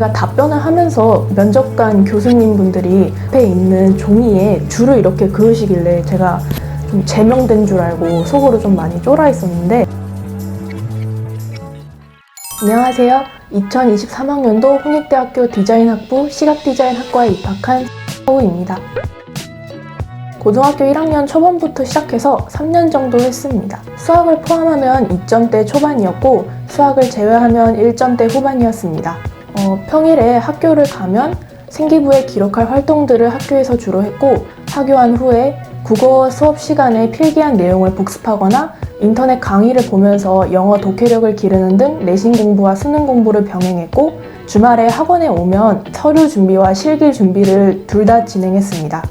제가 답변을 하면서 면접관 교수님분들이 앞에 있는 종이에 줄을 이렇게 그으시길래 제가 좀 제명된 줄 알고 속으로 좀 많이 쫄아 있었는데, 안녕하세요. 2023학년도 홍익대학교 디자인학부 시각디자인학과에 입학한 서우입니다. 고등학교 1학년 초반부터 시작해서 3년 정도 했습니다. 수학을 포함하면 2점대 초반이었고 수학을 제외하면 1점대 후반이었습니다. 평일에 학교를 가면 생기부에 기록할 활동들을 학교에서 주로 했고, 하교한 후에 국어 수업 시간에 필기한 내용을 복습하거나 인터넷 강의를 보면서 영어 독해력을 기르는 등 내신 공부와 수능 공부를 병행했고, 주말에 학원에 오면 서류 준비와 실기 준비를 둘 다 진행했습니다.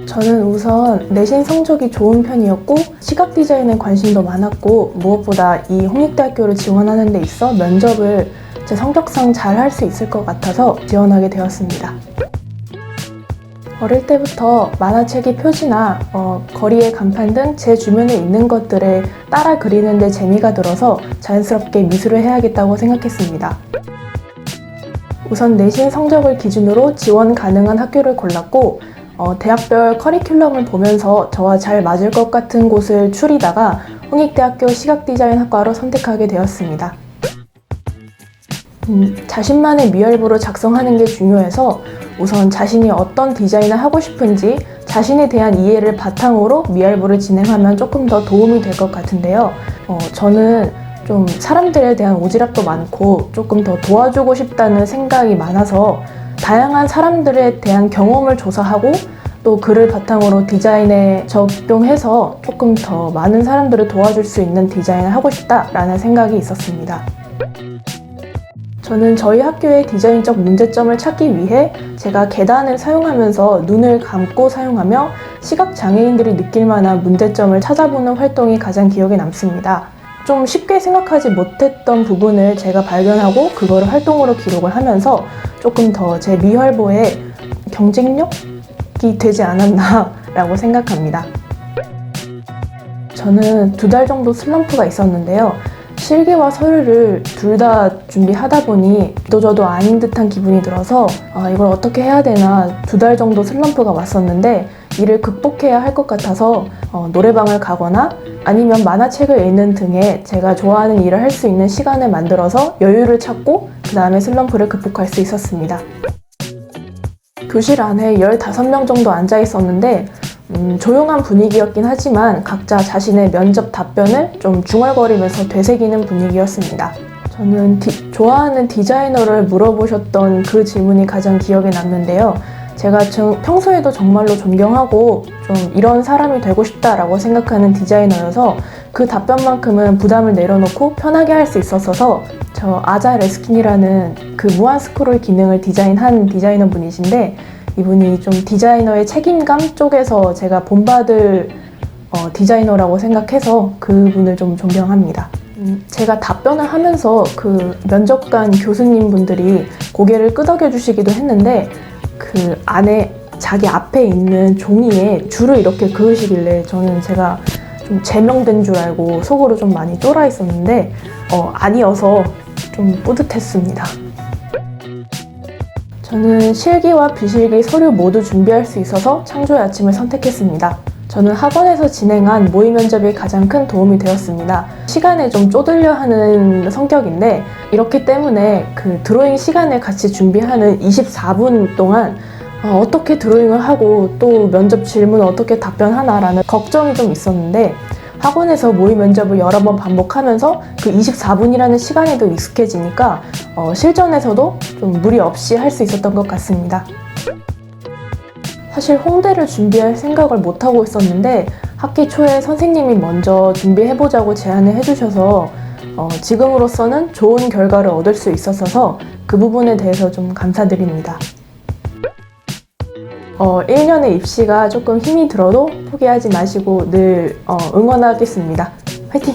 저는 우선 내신 성적이 좋은 편이었고 시각 디자인에 관심도 많았고, 무엇보다 이 홍익대학교를 지원하는 데 있어 면접을 제 성격상 잘 할 수 있을 것 같아서 지원하게 되었습니다. 어릴 때부터 만화책의 표지나 거리의 간판 등 제 주변에 있는 것들을 따라 그리는 데 재미가 들어서 자연스럽게 미술을 해야겠다고 생각했습니다. 우선 내신 성적을 기준으로 지원 가능한 학교를 골랐고, 대학별 커리큘럼을 보면서 저와 잘 맞을 것 같은 곳을 추리다가 홍익대학교 시각디자인학과로 선택하게 되었습니다. 자신만의 미열보를 작성하는 게 중요해서 우선 자신이 어떤 디자인을 하고 싶은지 자신에 대한 이해를 바탕으로 미열보를 진행하면 조금 더 도움이 될 것 같은데요. 저는 좀 사람들에 대한 오지랖도 많고 조금 더 도와주고 싶다는 생각이 많아서 다양한 사람들에 대한 경험을 조사하고 또 그를 바탕으로 디자인에 적용해서 조금 더 많은 사람들을 도와줄 수 있는 디자인을 하고 싶다라는 생각이 있었습니다. 저는 저희 학교의 디자인적 문제점을 찾기 위해 제가 계단을 사용하면서 눈을 감고 사용하며 시각장애인들이 느낄 만한 문제점을 찾아보는 활동이 가장 기억에 남습니다. 좀 쉽게 생각하지 못했던 부분을 제가 발견하고 그거를 활동으로 기록을 하면서 조금 더 제 미활보에 경쟁력이 되지 않았나 라고 생각합니다. 저는 2달 정도 슬럼프가 있었는데요. 실기와 서류를 둘 다 준비하다 보니 이도저도 아닌 듯한 기분이 들어서 이걸 어떻게 해야 되나 2달 정도 슬럼프가 왔었는데, 이를 극복해야 할 것 같아서 노래방을 가거나 아니면 만화책을 읽는 등의 제가 좋아하는 일을 할 수 있는 시간을 만들어서 여유를 찾고 그 다음에 슬럼프를 극복할 수 있었습니다. 교실 안에 15명 정도 앉아 있었는데 조용한 분위기였긴 하지만 각자 자신의 면접 답변을 좀 중얼거리면서 되새기는 분위기였습니다. 저는 좋아하는 디자이너를 물어보셨던 그 질문이 가장 기억에 남는데요. 제가 평소에도 정말로 존경하고 좀 이런 사람이 되고 싶다라고 생각하는 디자이너여서 그 답변만큼은 부담을 내려놓고 편하게 할 수 있었어서 저 아자 레스킨이라는 그 무한 스크롤 기능을 디자인한 디자이너 분이신데, 이분이 좀 디자이너의 책임감 쪽에서 제가 본받을 디자이너라고 생각해서 그분을 좀 존경합니다. 제가 답변을 하면서 그 면접관 교수님분들이 고개를 끄덕여 주시기도 했는데, 그 안에 자기 앞에 있는 종이에 줄을 이렇게 그으시길래 저는 제가 좀 제명된 줄 알고 속으로 좀 많이 쫄아 있었는데 아니어서 좀 뿌듯했습니다. 저는 실기와 비실기, 서류 모두 준비할 수 있어서 창조의 아침을 선택했습니다. 저는 학원에서 진행한 모의 면접이 가장 큰 도움이 되었습니다. 시간에 좀 쪼들려 하는 성격인데, 이렇기 때문에 그 드로잉 시간을 같이 준비하는 24분 동안 어떻게 드로잉을 하고 또 면접 질문을 어떻게 답변하나라는 걱정이 좀 있었는데, 학원에서 모의 면접을 여러 번 반복하면서 그 24분이라는 시간에도 익숙해지니까 실전에서도 좀 무리 없이 할 수 있었던 것 같습니다. 사실 홍대를 준비할 생각을 못하고 있었는데 학기 초에 선생님이 먼저 준비해보자고 제안을 해주셔서 지금으로서는 좋은 결과를 얻을 수 있었어서 그 부분에 대해서 좀 감사드립니다. 1년의 입시가 조금 힘이 들어도 포기하지 마시고 늘 응원하겠습니다. 화이팅!